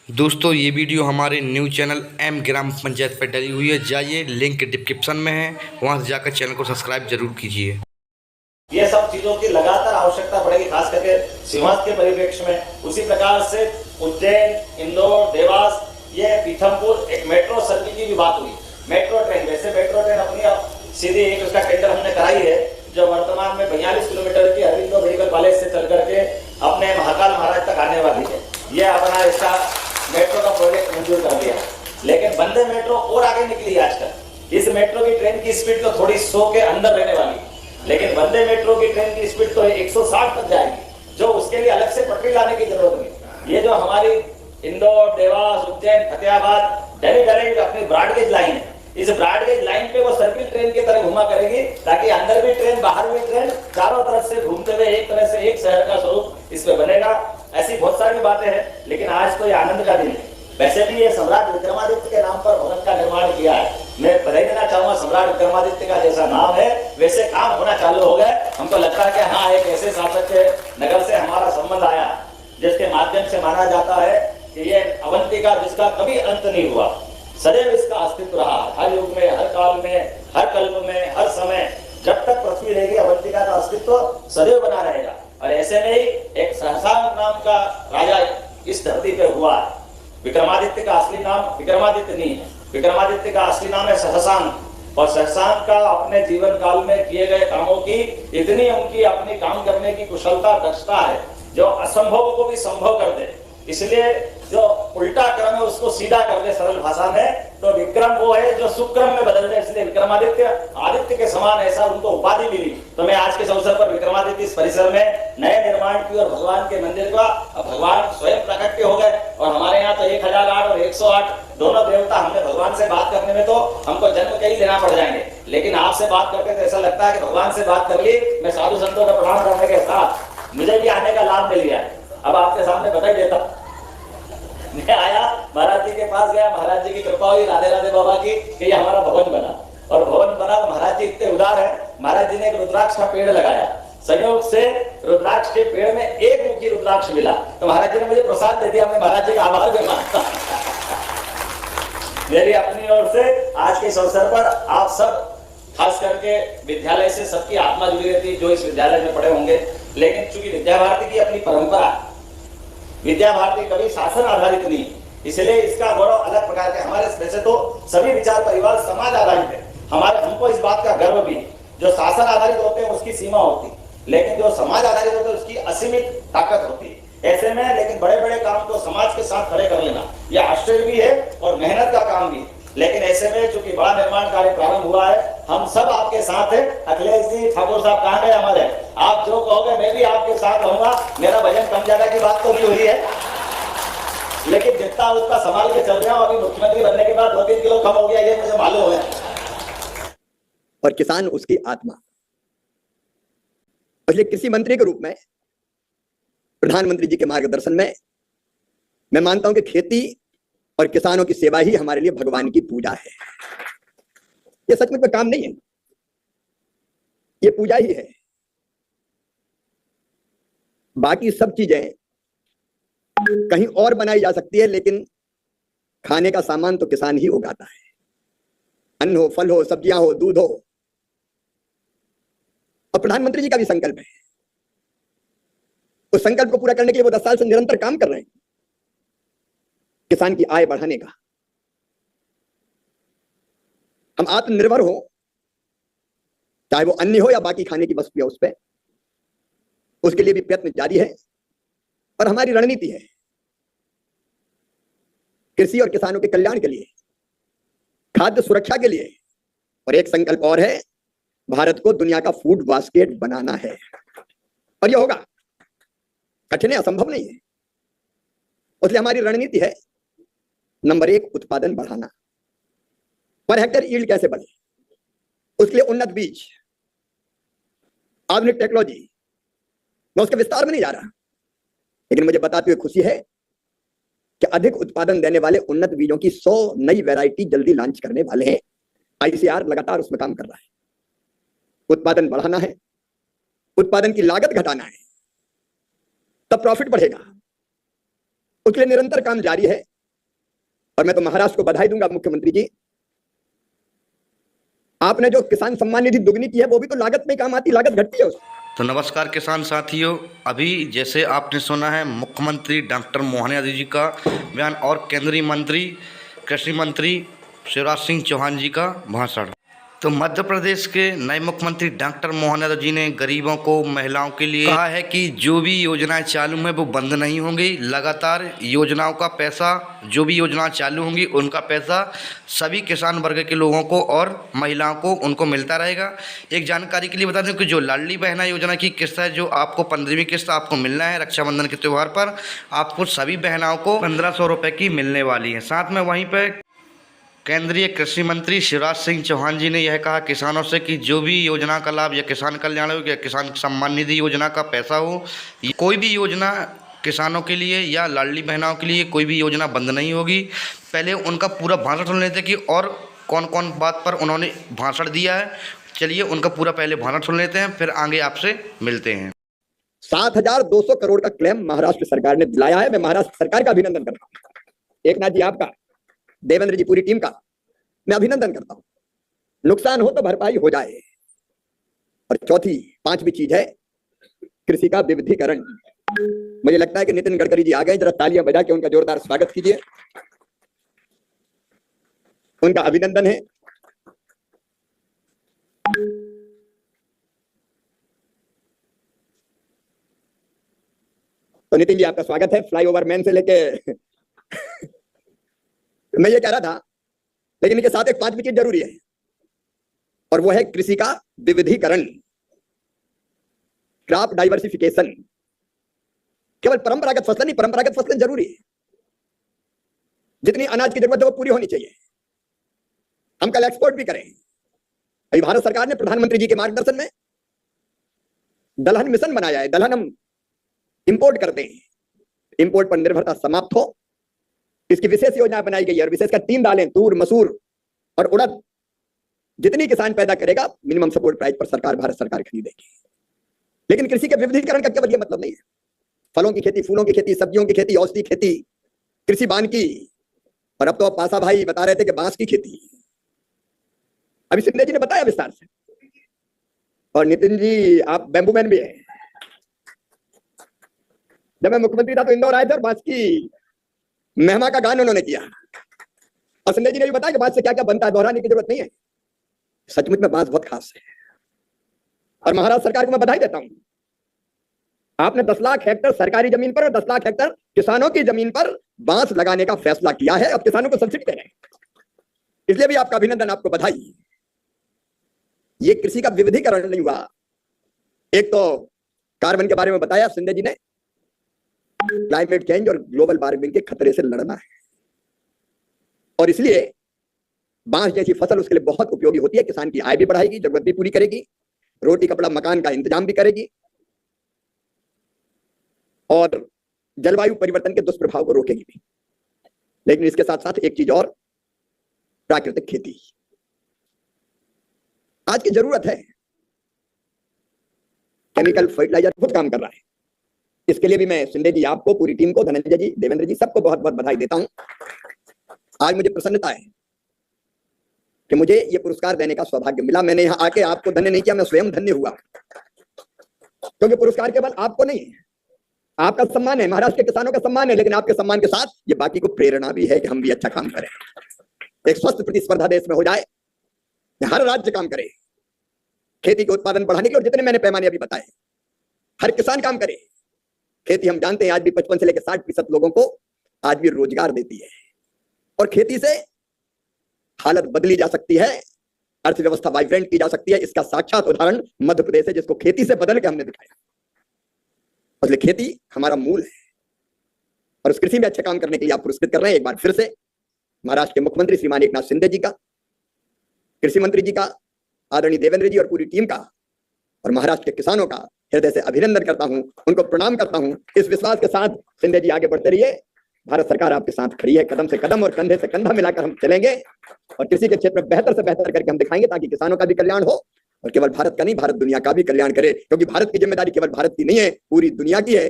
दोस्तों ये वीडियो हमारे न्यूज़ चैनल एम ग्राम पंचायत पर डली हुई है। जाइए, लिंक डिस्क्रिप्शन में है, वहां से जाकर चैनल को सब्सक्राइब जरूर कीजिए। ये सब चीजों की लगातार आवश्यकता पड़ेगी, खास करके सीमांत के परिप्रेक्ष्य में। उसी प्रकार से उज्जैन, इंदौर, देवास, ये पीथमपुर एक मेट्रो सर्किल की भी बात हुई। मेट्रो ट्रेन, वैसे मेट्रो ट्रेन अपनी सीधी एक उसका टेंडर हमने कराई है, जो वर्तमान में 42 किलोमीटर की अरविंदो मेडिकल कॉलेज से चल करके अपने महाकाल महाराज तक आने वाली है। ये अपना इसका मेट्रो का प्रोजेक्ट मंजूर कर दिया। लेकिन वंदे मेट्रो और आगे निकली है आजकल। इस मेट्रो की ट्रेन की स्पीड तो थोड़ी 100 के अंदर रहने वाली, लेकिन वंदे मेट्रो की ट्रेन की स्पीड तो 160 तक जाएगी, जो उसके लिए अलग से पटरी लाने की जरूरत नहीं। ये जो हमारी इंदौर, देवास, उज्जैन, फतेहाबाद डेली डायरेक्ट अपनी ब्रॉडगेज लाइन है, इस ब्रॉडगेज लाइन पे वो सर्किल ट्रेन की तरह घुमा करेगी, ताकि अंदर भी ट्रेन बाहर भी ट्रेन चारों तरफ से घूमते हुए एक तरह से एक शहर का स्वरूप इस पे बनेगा। ऐसी बहुत सारी बातें हैं, लेकिन आज तो ये आनंद का दिन है। वैसे भी ये सम्राट विक्रमादित्य के नाम पर भवन का निर्माण किया है। मैं बधाई देना चाहूंगा, सम्राट विक्रमादित्य का जैसा नाम है वैसे काम होना चालू हो गए। हमको लगता है कि हाँ, एक ऐसे शासक के नगर से हमारा संबंध आया जिसके माध्यम से माना जाता है कि ये अवंतिका जिसका कभी अंत नहीं हुआ, सदैव इसका अस्तित्व रहा। हर युग में, हर काल में, हर कल्प में, हर समय, जब तक पृथ्वी रहेगी अवंतिका का अस्तित्व सदैव बना रहेगा। और ऐसे में ही एक सहसांक नाम का राजा इस धरती पे हुआ है। विक्रमादित्य का असली नाम विक्रमादित्य नहीं है, विक्रमादित्य का असली नाम है सहसांक। और सहसांक का अपने जीवन काल में किए गए कामों की इतनी उनकी अपनी काम करने की कुशलता, दक्षता है, जो असंभव को भी संभव कर दे। इसलिए जो उल्टा क्रम है उसको सीधा कर दे सरल भाषा में, तो विक्रम वो है जो सुक्रम में बदल दे। इसलिए विक्रमादित्य आदित्य के समान ऐसा उनको उपाधि मिली। तो मैं आज के अवसर पर विक्रमादित्य इस परिसर में नए निर्माण की और भगवान के मंदिर का भगवान स्वयं प्रकट हो गए। और हमारे यहाँ तो 1008 और 108 दोनों देवता, हमने भगवान से बात करने में तो हमको जन्म कई लेना पड़ जाएंगे, लेकिन आपसे बात करके तो ऐसा लगता है कि भगवान से बात कर ली। मैं साधु संतों का प्रणाम करने के साथ मुझे भी आने का लाभ मिल गया। अब आपके सामने बता देता, मैं आया, महाराज जी के पास गया, महाराज जी की कृपा हुई राधे राधे बाबा की कि ये हमारा भवन बना। और भवन बना तो महाराज जी इतने उदार है, महाराज जी ने एक रुद्राक्ष का पेड़ लगाया। संयोग से रुद्राक्ष के पेड़ में एक मुखी रुद्राक्ष मिला, तो महाराज जी ने मुझे प्रसाद दे दिया। मैं महाराज जी का आभार भी मानता मेरी अपनी ओर से आज के इस अवसर पर आप सब, खास करके विद्यालय से सबकी आत्मा जुड़ी रहती है जो इस विद्यालय में पढ़े होंगे। लेकिन चूंकि विद्या भारती की अपनी परंपरा, विद्या भारती कभी शासन आधारित नहीं, इसलिए इसका गौरव अलग प्रकार के। हमारे वैसे तो सभी विचार परिवार समाज आधारित है, हमारे हमको इस बात का गर्व भी। जो शासन आधारित होते हैं उसकी सीमा होती, लेकिन जो समाज आधारित होते हैं उसकी असीमित ताकत होती है। ऐसे में लेकिन बड़े बड़े काम को समाज के साथ खड़े कर लेना यह आश्चर्य भी है और मेहनत का काम भी है। लेकिन ऐसे में चूंकि बड़ा निर्माण कार्य प्रारंभ हुआ है, हम सब आपके साथ हैं। अखिलेश जी, ठाकुर साहब कहाँ गए हमारे? आप जो कहोगे मैं भी आपके साथ रहूंगा। मेरा वजन कम ज्यादा की बात तो नहीं हुई है, लेकिन जितना उसका संभाल के चल रहा हूं। अभी मुख्यमंत्री बनने के बाद 2-3 किलो कम हो गया, ये मुझे मालूम है। और किसान उसकी आत्मा। इसलिए कृषि मंत्री के रूप में प्रधानमंत्री जी के मार्गदर्शन में मैं मानता हूं कि खेती और किसानों की सेवा ही हमारे लिए भगवान की पूजा है। ये सचमुच में काम नहीं है, ये पूजा ही है। बाकी सब चीजें कहीं और बनाई जा सकती है, लेकिन खाने का सामान तो किसान ही उगाता है। अन्न हो, फल हो, सब्जियां हो, दूध हो। और प्रधानमंत्री जी का भी संकल्प है, उस संकल्प को पूरा करने के लिए वो 10 साल से निरंतर काम कर रहे हैं, किसान की आय बढ़ाने का। हम आत्मनिर्भर हो, चाहे वो अन्न हो या बाकी खाने की वस्तु है, उस पे उसके लिए भी प्रयत्न जारी है। और हमारी रणनीति है कृषि और किसानों के कल्याण के लिए, खाद्य सुरक्षा के लिए। और एक संकल्प और है, भारत को दुनिया का फूड बास्केट बनाना है। और यह होगा, कठिन है, असंभव नहीं है। इसलिए हमारी रणनीति है, नंबर 1 उत्पादन बढ़ाना। पर हेक्टेयर यील्ड कैसे बढ़े, उसके लिए उन्नत बीज, आधुनिक टेक्नोलॉजी। मैं उसके विस्तार में नहीं जा रहा, लेकिन मुझे बताते हुए खुशी है कि अधिक उत्पादन देने वाले उन्नत बीजों की 100 नई वैरायटी जल्दी लॉन्च करने वाले हैं। आईसीआर लगातार उसमें काम कर रहा है। उत्पादन बढ़ाना है, उत्पादन की लागत घटाना है, तब प्रॉफिट बढ़ेगा। उसके लिए निरंतर काम जारी है। और मैं तो महाराष्ट्र को बधाई दूंगा मुख्यमंत्री जी, आपने जो किसान सम्मान निधि दुगनी की है वो भी तो लागत में काम आती, लागत घटती है उसमें। तो नमस्कार किसान साथियों, अभी जैसे आपने सुना है मुख्यमंत्री डॉक्टर मोहन यादव जी का बयान और केंद्रीय मंत्री कृषि मंत्री शिवराज सिंह चौहान जी का भाषण। तो मध्य प्रदेश के नए मुख्यमंत्री डॉक्टर मोहन यादव जी ने गरीबों को, महिलाओं के लिए कहा है कि जो भी योजनाएं चालू हैं वो बंद नहीं होंगी। लगातार योजनाओं का पैसा, जो भी योजनाएं चालू होंगी उनका पैसा सभी किसान वर्ग के लोगों को और महिलाओं को उनको मिलता रहेगा। एक जानकारी के लिए बता दें कि जो लाडली बहना योजना की किस्त है, जो आपको 15वीं किस्त आपको मिलना है रक्षाबंधन के त्यौहार पर, आपको सभी बहनाओं को 1500 रुपये की मिलने वाली है। साथ में वहीं पर केंद्रीय कृषि मंत्री शिवराज सिंह चौहान जी ने यह कहा किसानों से कि जो भी योजना का लाभ या किसान कल्याण हो या किसान सम्मान निधि योजना का पैसा हो, कोई भी योजना किसानों के लिए या लाडली बहनाओं के लिए कोई भी योजना बंद नहीं होगी। पहले उनका पूरा भाषण सुन लेते कि और कौन कौन बात पर उन्होंने भाषण दिया है। चलिए उनका पूरा पहले भाषण सुन लेते हैं, फिर आगे आपसे मिलते हैं। 7,200 करोड़ का क्लेम महाराष्ट्र सरकार ने दिलाया है। मैं महाराष्ट्र सरकार का अभिनंदन करता हूं, एकनाथ जी आपका, देवेंद्र जी, पूरी टीम का मैं अभिनंदन करता हूं। नुकसान हो तो भरपाई हो जाए। और पांचवी चीज है कृषि का विविधीकरण। मुझे लगता है कि नितिन गडकरी जी आ गए, जरा तालियां बजा के उनका जोरदार स्वागत कीजिए, उनका अभिनंदन है। तो नितिन जी आपका स्वागत है, फ्लाईओवर मैन से लेके मैं ये कह रहा था, लेकिन इनके साथ एक पांचवी चीज जरूरी है और वो है कृषि का विविधीकरण, क्रॉप डाइवर्सिफिकेशन। केवल परंपरागत फसल नहीं, परंपरागत फसलें जरूरी है, जितनी अनाज की जरूरत है वो पूरी होनी चाहिए। हम कल एक्सपोर्ट भी करें। अभी भारत सरकार ने प्रधानमंत्री जी के मार्गदर्शन में दलहन मिशन बनाया है। दलहन हम इंपोर्ट करते हैं, इंपोर्ट पर निर्भरता समाप्त हो, इसकी विशेष योजना बनाई गई है। और विशेषकर 3 दालें, तूर, मसूर और उड़द, जितनी किसान पैदा करेगा मिनिमम सपोर्ट प्राइस पर सरकार, भारत सरकार खरीदेगी। लेकिन कृषि के विविधीकरण का केवल यह मतलब नहीं है। फलों की खेती, फूलों की खेती, सब्जियों की खेती, औषधि खेती, कृषि वानिकी, और अब तो पासा भाई बता रहे थे कि बांस की खेती। अभी सिंधे जी ने बताया विस्तार से, और नितिन जी आप बैम्बू मैन भी है। जब मैं मुख्यमंत्री था तो इंदौर आए थे और बांस की मेहमा का गान उन्होंने किया, और संजय जी ने भी बताया कि बांस से क्या क्या बनता है, दोहराने की जरूरत नहीं है। सचमुच में बांस बहुत खास है। और महाराष्ट्र सरकार को मैं बधाई देता हूं, आपने 10 लाख हेक्टेयर सरकारी जमीन पर और 10 लाख हेक्टेयर किसानों की जमीन पर बांस लगाने का फैसला किया है। अब किसानों को सब्सिडी दे रहे हैं, इसलिए भी आपका अभिनंदन, आपको बधाई। ये कृषि का विविधीकरण नहीं हुआ। एक तो कार्बन के बारे में बताया संजय जी ने, क्लाइमेट चेंज और ग्लोबल वार्मिंग के खतरे से लड़ना है, और इसलिए बांस जैसी फसल उसके लिए बहुत उपयोगी होती है। किसान की आय भी बढ़ाएगी, जरूरत भी पूरी करेगी, रोटी कपड़ा मकान का इंतजाम भी करेगी, और जलवायु परिवर्तन के दुष्प्रभाव को रोकेगी भी। लेकिन इसके साथ साथ एक चीज और, प्राकृतिक खेती आज की जरूरत है। केमिकल फर्टिलाइजर खुद काम कर रहा है। इसके लिए भी मैं सिंधे जी आपको, पूरी टीम को, धनंजय जी, देवेंद्र जी, सबको बहुत बहुत बधाई देता हूं। आज मुझे प्रसन्नता है कि मुझे ये पुरस्कार देने का सौभाग्य मिला। मैंने यहां आके आपको धन्य नहीं किया, मैं स्वयं धन्य हुआ, क्योंकि पुरस्कार केवल आपको नहीं है, आपका सम्मान है, महाराष्ट्र के किसानों का सम्मान है, लेकिन आपके सम्मान के साथ ये बाकी को प्रेरणा भी है कि हम भी अच्छा काम करें। एक स्वस्थ प्रतिस्पर्धा देश में हो जाए, हर राज्य काम करे खेती के उत्पादन बढ़ाने के, और जितने मैंने पैमाने अभी बताए, हर किसान काम करे। खेती हम जानते हैं आज भी 55 से लेकर 60% लोगों को आज भी रोजगार देती है, और खेती से हालत बदली जा सकती है, अर्थव्यवस्था वाइब्रेंट की जा सकती है। इसका साक्षात उदाहरण मध्य प्रदेश है, जिसको खेती से बदल के हमने दिखाया। इसलिए खेती हमारा मूल है, और उस कृषि में अच्छे काम करने के लिए आप पुरस्कृत कर रहे हैं। एक बार फिर से महाराष्ट्र के मुख्यमंत्री श्रीमान एकनाथ शिंदे जी का, कृषि मंत्री जी का, आदरणीय देवेंद्र जी और पूरी टीम का, और महाराष्ट्र के किसानों का हृदय से अभिनंदन करता हूं, उनको प्रणाम करता हूं। इस विश्वास के साथ शिंदे जी आगे बढ़ते रहिए, भारत सरकार आपके साथ खड़ी है, कदम से कदम और कंधे से कंधा मिलाकर हम चलेंगे, और कृषि के क्षेत्र में बेहतर से बेहतर करके हम दिखाएंगे, ताकि किसानों का भी कल्याण हो, और केवल भारत का नहीं, भारत दुनिया का भी कल्याण करे। क्योंकि भारत की जिम्मेदारी केवल भारत की नहीं है, पूरी दुनिया की है।